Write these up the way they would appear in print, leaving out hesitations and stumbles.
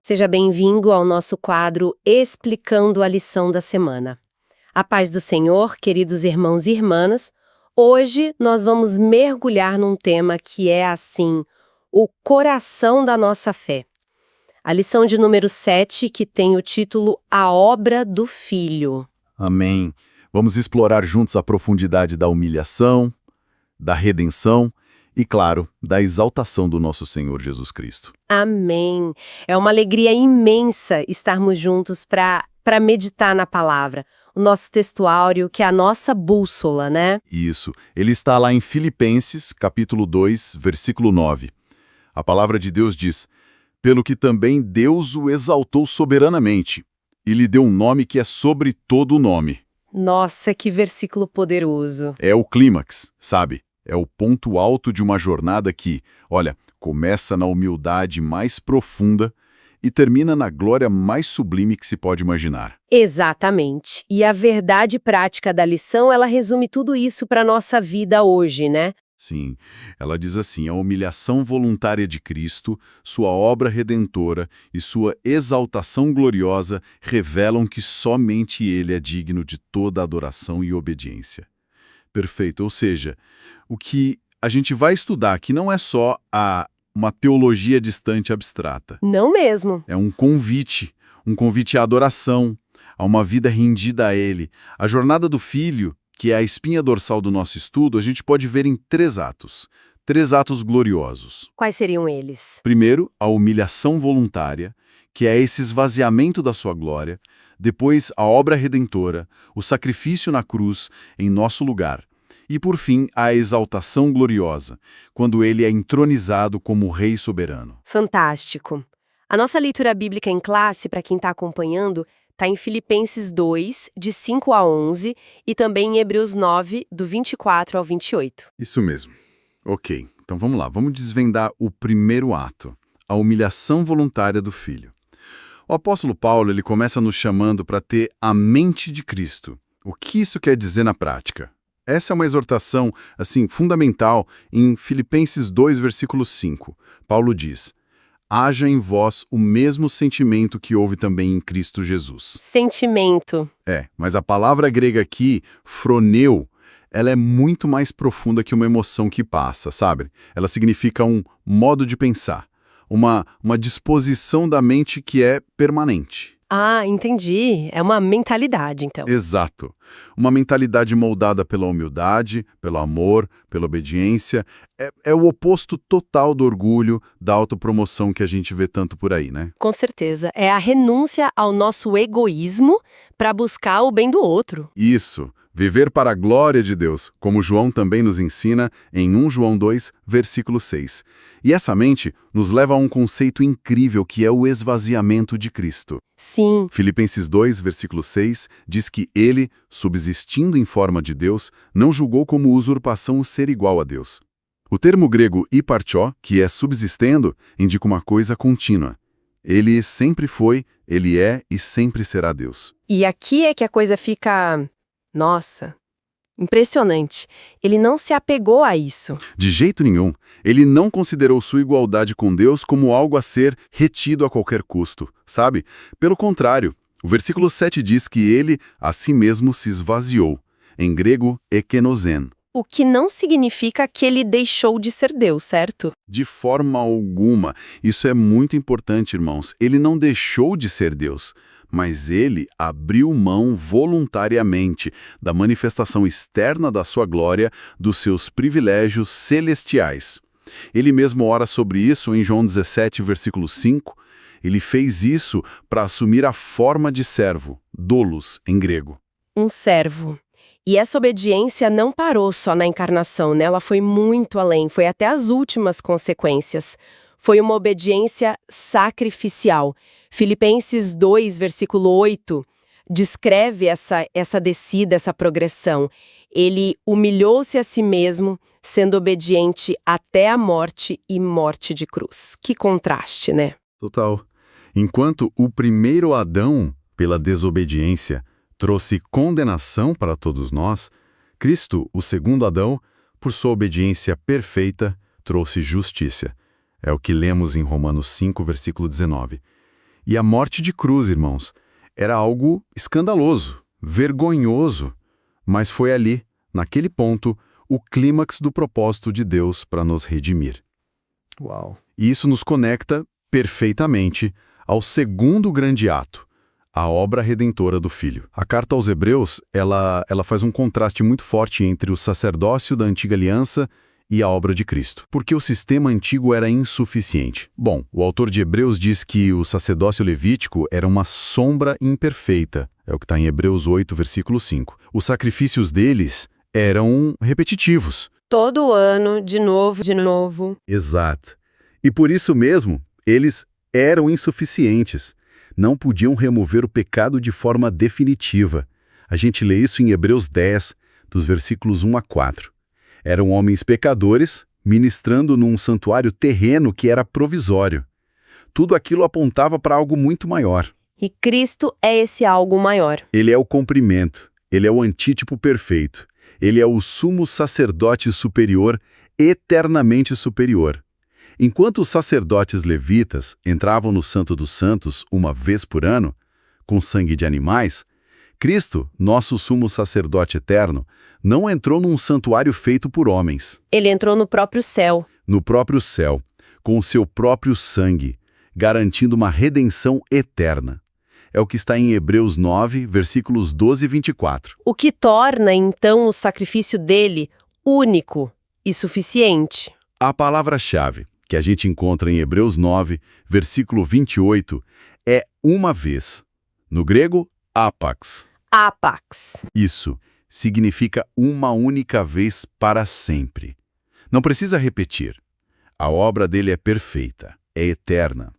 Seja bem-vindo ao nosso quadro Explicando a Lição da Semana. A paz do Senhor, queridos irmãos e irmãs, hoje nós vamos mergulhar num tema que é, assim, o coração da nossa fé. A lição de número 7, que tem o título A Obra do Filho. Amém. Vamos explorar juntos a profundidade da humilhação, da redenção e, claro, da exaltação do nosso Senhor Jesus Cristo. Amém. É uma alegria imensa estarmos juntos para meditar na palavra. O nosso textuário, que é a nossa bússola, né? Isso. Ele está lá em Filipenses, capítulo 2, versículo 9. A palavra de Deus diz: pelo que também Deus o exaltou soberanamente, e lhe deu um nome que é sobre todo o nome. Nossa, que versículo poderoso. É o clímax, sabe? É o ponto alto de uma jornada que, olha, começa na humildade mais profunda e termina na glória mais sublime que se pode imaginar. Exatamente. E a verdade prática da lição, ela resume tudo isso para a nossa vida hoje, né? Sim, ela diz assim: a humilhação voluntária de Cristo, sua obra redentora e sua exaltação gloriosa revelam que somente Ele é digno de toda adoração e obediência. Perfeito, ou seja, o que a gente vai estudar aqui não é só uma teologia distante abstrata. Não mesmo. É um convite à adoração, a uma vida rendida a Ele. A jornada do Filho, que é a espinha dorsal do nosso estudo, a gente pode ver em três atos gloriosos. Quais seriam eles? Primeiro, a humilhação voluntária, que é esse esvaziamento da sua glória. Depois, a obra redentora, o sacrifício na cruz em nosso lugar. E, por fim, a exaltação gloriosa, quando ele é entronizado como Rei soberano. Fantástico. A nossa leitura bíblica em classe, para quem está acompanhando, está em Filipenses 2, de 5 a 11, e também em Hebreus 9, do 24 ao 28. Isso mesmo. Ok, então vamos lá. Vamos desvendar o primeiro ato, a humilhação voluntária do Filho. O apóstolo Paulo, ele começa nos chamando para ter a mente de Cristo. O que isso quer dizer na prática? Essa é uma exortação, assim, fundamental em Filipenses 2, versículo 5. Paulo diz: haja em vós o mesmo sentimento que houve também em Cristo Jesus. Sentimento. Mas a palavra grega aqui, phroneu, ela é muito mais profunda que uma emoção que passa, sabe? Ela significa um modo de pensar, uma disposição da mente que é permanente. Ah, entendi. É uma mentalidade, então. Exato. Uma mentalidade moldada pela humildade, pelo amor, pela obediência. É o oposto total do orgulho, da autopromoção que a gente vê tanto por aí, né? Com certeza. É a renúncia ao nosso egoísmo para buscar o bem do outro. Isso. Viver para a glória de Deus, como João também nos ensina em 1 João 2, versículo 6. E essa mente nos leva a um conceito incrível que é o esvaziamento de Cristo. Sim. Filipenses 2, versículo 6, diz que ele, subsistindo em forma de Deus, não julgou como usurpação o ser igual a Deus. O termo grego hyparchó, que é subsistendo, indica uma coisa contínua. Ele sempre foi, ele é e sempre será Deus. E aqui é que a coisa fica... Nossa, impressionante. Ele não se apegou a isso. De jeito nenhum. Ele não considerou sua igualdade com Deus como algo a ser retido a qualquer custo, sabe? Pelo contrário, o versículo 7 diz que ele, a si mesmo, se esvaziou. Em grego, ekenosen. O que não significa que ele deixou de ser Deus, certo? De forma alguma. Isso é muito importante, irmãos. Ele não deixou de ser Deus, mas ele abriu mão voluntariamente da manifestação externa da sua glória, dos seus privilégios celestiais. Ele mesmo ora sobre isso em João 17, versículo 5. Ele fez isso para assumir a forma de servo, doulos em grego. Um servo. E essa obediência não parou só na encarnação, né? Ela foi muito além, foi até as últimas consequências. Foi uma obediência sacrificial. Filipenses 2, versículo 8, descreve essa descida, essa progressão. Ele humilhou-se a si mesmo, sendo obediente até a morte e morte de cruz. Que contraste, né? Total. Enquanto o primeiro Adão, pela desobediência, trouxe condenação para todos nós, Cristo, o segundo Adão, por sua obediência perfeita, trouxe justiça. É o que lemos em Romanos 5, versículo 19. E a morte de cruz, irmãos, era algo escandaloso, vergonhoso, mas foi ali, naquele ponto, o clímax do propósito de Deus para nos redimir. Uau. E isso nos conecta perfeitamente ao segundo grande ato, a obra redentora do Filho. A carta aos Hebreus, ela faz um contraste muito forte entre o sacerdócio da antiga aliança e a obra de Cristo, porque o sistema antigo era insuficiente. Bom, o autor de Hebreus diz que o sacerdócio levítico era uma sombra imperfeita, é o que está em Hebreus 8, versículo 5. Os sacrifícios deles eram repetitivos. Todo ano, de novo, de novo. Exato. E por isso mesmo, eles eram insuficientes. Não podiam remover o pecado de forma definitiva. A gente lê isso em Hebreus 10, dos versículos 1 a 4. Eram homens pecadores, ministrando num santuário terreno que era provisório. Tudo aquilo apontava para algo muito maior. E Cristo é esse algo maior. Ele é o cumprimento, ele é o antítipo perfeito. Ele é o sumo sacerdote superior, eternamente superior. Enquanto os sacerdotes levitas entravam no Santo dos Santos uma vez por ano, com sangue de animais, Cristo, nosso sumo sacerdote eterno, não entrou num santuário feito por homens. Ele entrou no próprio céu. No próprio céu, com o seu próprio sangue, garantindo uma redenção eterna. É o que está em Hebreus 9, versículos 12 e 24. O que torna, então, o sacrifício dele único e suficiente. A palavra-chave que a gente encontra em Hebreus 9, versículo 28, é uma vez. No grego, apax. Apax. Isso significa uma única vez para sempre. Não precisa repetir. A obra dele é perfeita, é eterna.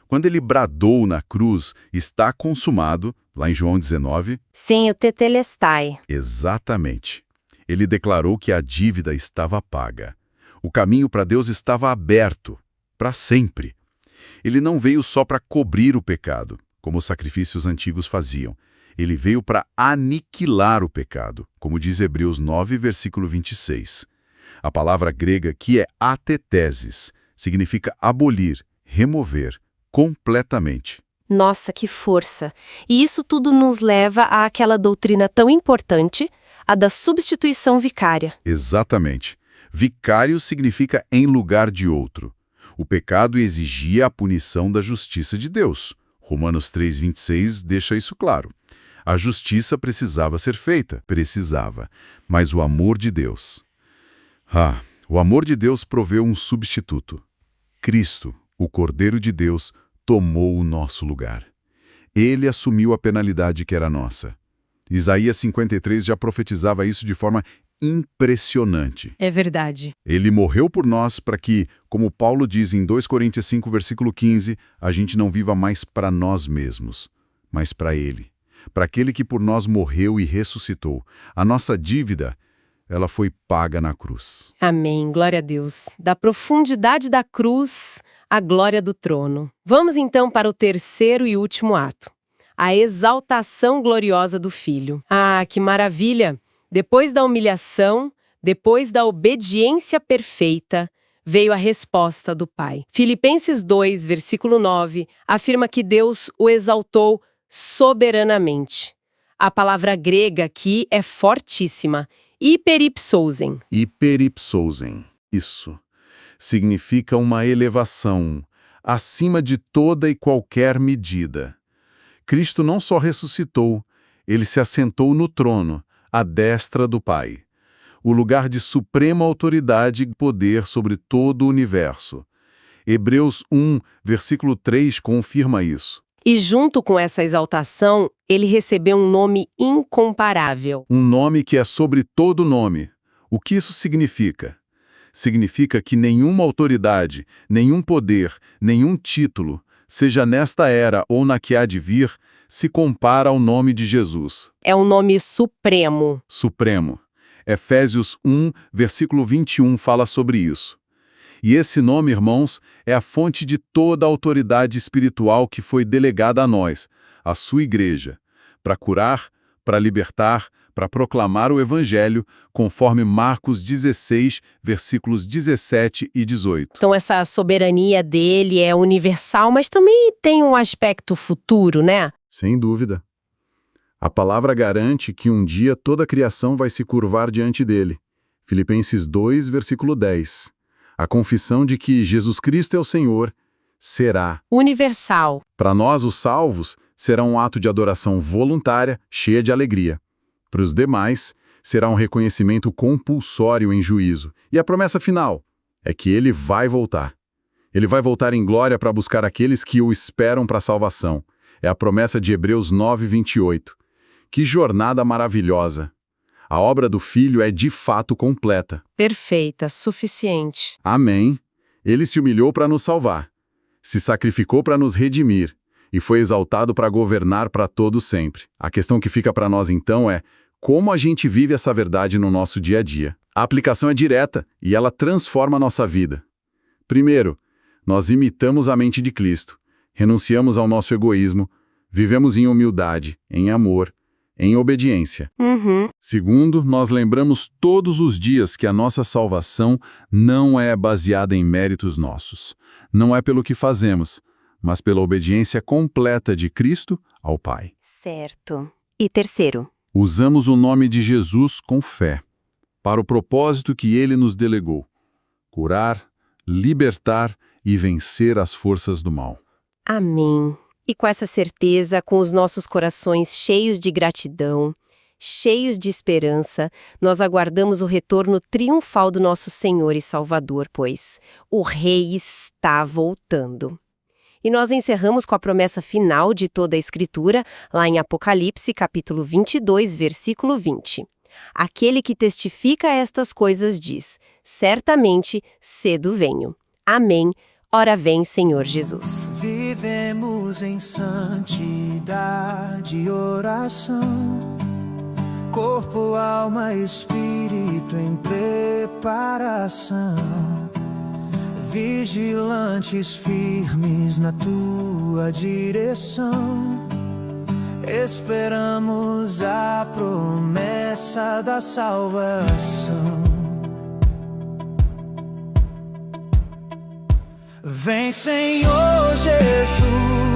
Quando ele bradou na cruz, está consumado, lá em João 19. Sim, o tetelestai. Exatamente. Ele declarou que a dívida estava paga. O caminho para Deus estava aberto, para sempre. Ele não veio só para cobrir o pecado, como os sacrifícios antigos faziam. Ele veio para aniquilar o pecado, como diz Hebreus 9, versículo 26. A palavra grega aqui é atetesis, significa abolir, remover, completamente. Nossa, que força! E isso tudo nos leva àquela doutrina tão importante, a da substituição vicária. Exatamente. Vicário significa em lugar de outro. O pecado exigia a punição da justiça de Deus. Romanos 3,26 deixa isso claro. A justiça precisava ser feita, mas o amor de Deus. O amor de Deus proveu um substituto. Cristo, o Cordeiro de Deus, tomou o nosso lugar. Ele assumiu a penalidade que era nossa. Isaías 53 já profetizava isso de forma impressionante. É verdade. Ele morreu por nós para que, como Paulo diz em 2 Coríntios 5, versículo 15, a gente não viva mais para nós mesmos, mas para Ele. Para aquele que por nós morreu e ressuscitou. A nossa dívida, ela foi paga na cruz. Amém, glória a Deus. Da profundidade da cruz à glória do trono. Vamos então para o terceiro e último ato. A exaltação gloriosa do Filho. Ah, que maravilha! Depois da humilhação, depois da obediência perfeita, veio a resposta do Pai. Filipenses 2, versículo 9, afirma que Deus o exaltou soberanamente. A palavra grega aqui é fortíssima, hiperipsousen. Hiperipsousen, isso. Significa uma elevação, acima de toda e qualquer medida. Cristo não só ressuscitou, ele se assentou no trono, à destra do Pai. O lugar de suprema autoridade e poder sobre todo o universo. Hebreus 1, versículo 3 confirma isso. E junto com essa exaltação, ele recebeu um nome incomparável. Um nome que é sobre todo nome. O que isso significa? Significa que nenhuma autoridade, nenhum poder, nenhum título, seja nesta era ou na que há de vir, se compara ao nome de Jesus. É um nome supremo. Supremo. Efésios 1, versículo 21 fala sobre isso. E esse nome, irmãos, é a fonte de toda a autoridade espiritual que foi delegada a nós, a sua igreja, para curar, para libertar, para proclamar o Evangelho, conforme Marcos 16, versículos 17 e 18. Então essa soberania dele é universal, mas também tem um aspecto futuro, né? Sem dúvida. A palavra garante que um dia toda a criação vai se curvar diante dele. Filipenses 2, versículo 10. A confissão de que Jesus Cristo é o Senhor será. Universal. Para nós, os salvos, será um ato de adoração voluntária, cheia de alegria. Para os demais, será um reconhecimento compulsório em juízo. E a promessa final é que ele vai voltar. Ele vai voltar em glória para buscar aqueles que o esperam para a salvação. É a promessa de Hebreus 9, 28. Que jornada maravilhosa! A obra do Filho é de fato completa. Perfeita, suficiente. Amém. Ele se humilhou para nos salvar, se sacrificou para nos redimir e foi exaltado para governar para todo sempre. A questão que fica para nós então é como a gente vive essa verdade no nosso dia a dia. A aplicação é direta e ela transforma a nossa vida. Primeiro, nós imitamos a mente de Cristo, renunciamos ao nosso egoísmo, vivemos em humildade, em amor, em obediência. Segundo, nós lembramos todos os dias que a nossa salvação não é baseada em méritos nossos. Não é pelo que fazemos, mas pela obediência completa de Cristo ao Pai. Certo. E terceiro? Usamos o nome de Jesus com fé, para o propósito que Ele nos delegou: curar, libertar e vencer as forças do mal. Amém. E com essa certeza, com os nossos corações cheios de gratidão, cheios de esperança, nós aguardamos o retorno triunfal do nosso Senhor e Salvador, pois o Rei está voltando. E nós encerramos com a promessa final de toda a Escritura, lá em Apocalipse, capítulo 22, versículo 20. Aquele que testifica estas coisas diz: certamente cedo venho. Amém. Ora vem, Senhor Jesus. Vivemos em santidade e oração, corpo, alma e espírito em preparação, vigilantes firmes na tua direção, esperamos a promessa da salvação. Vem, Senhor Jesus.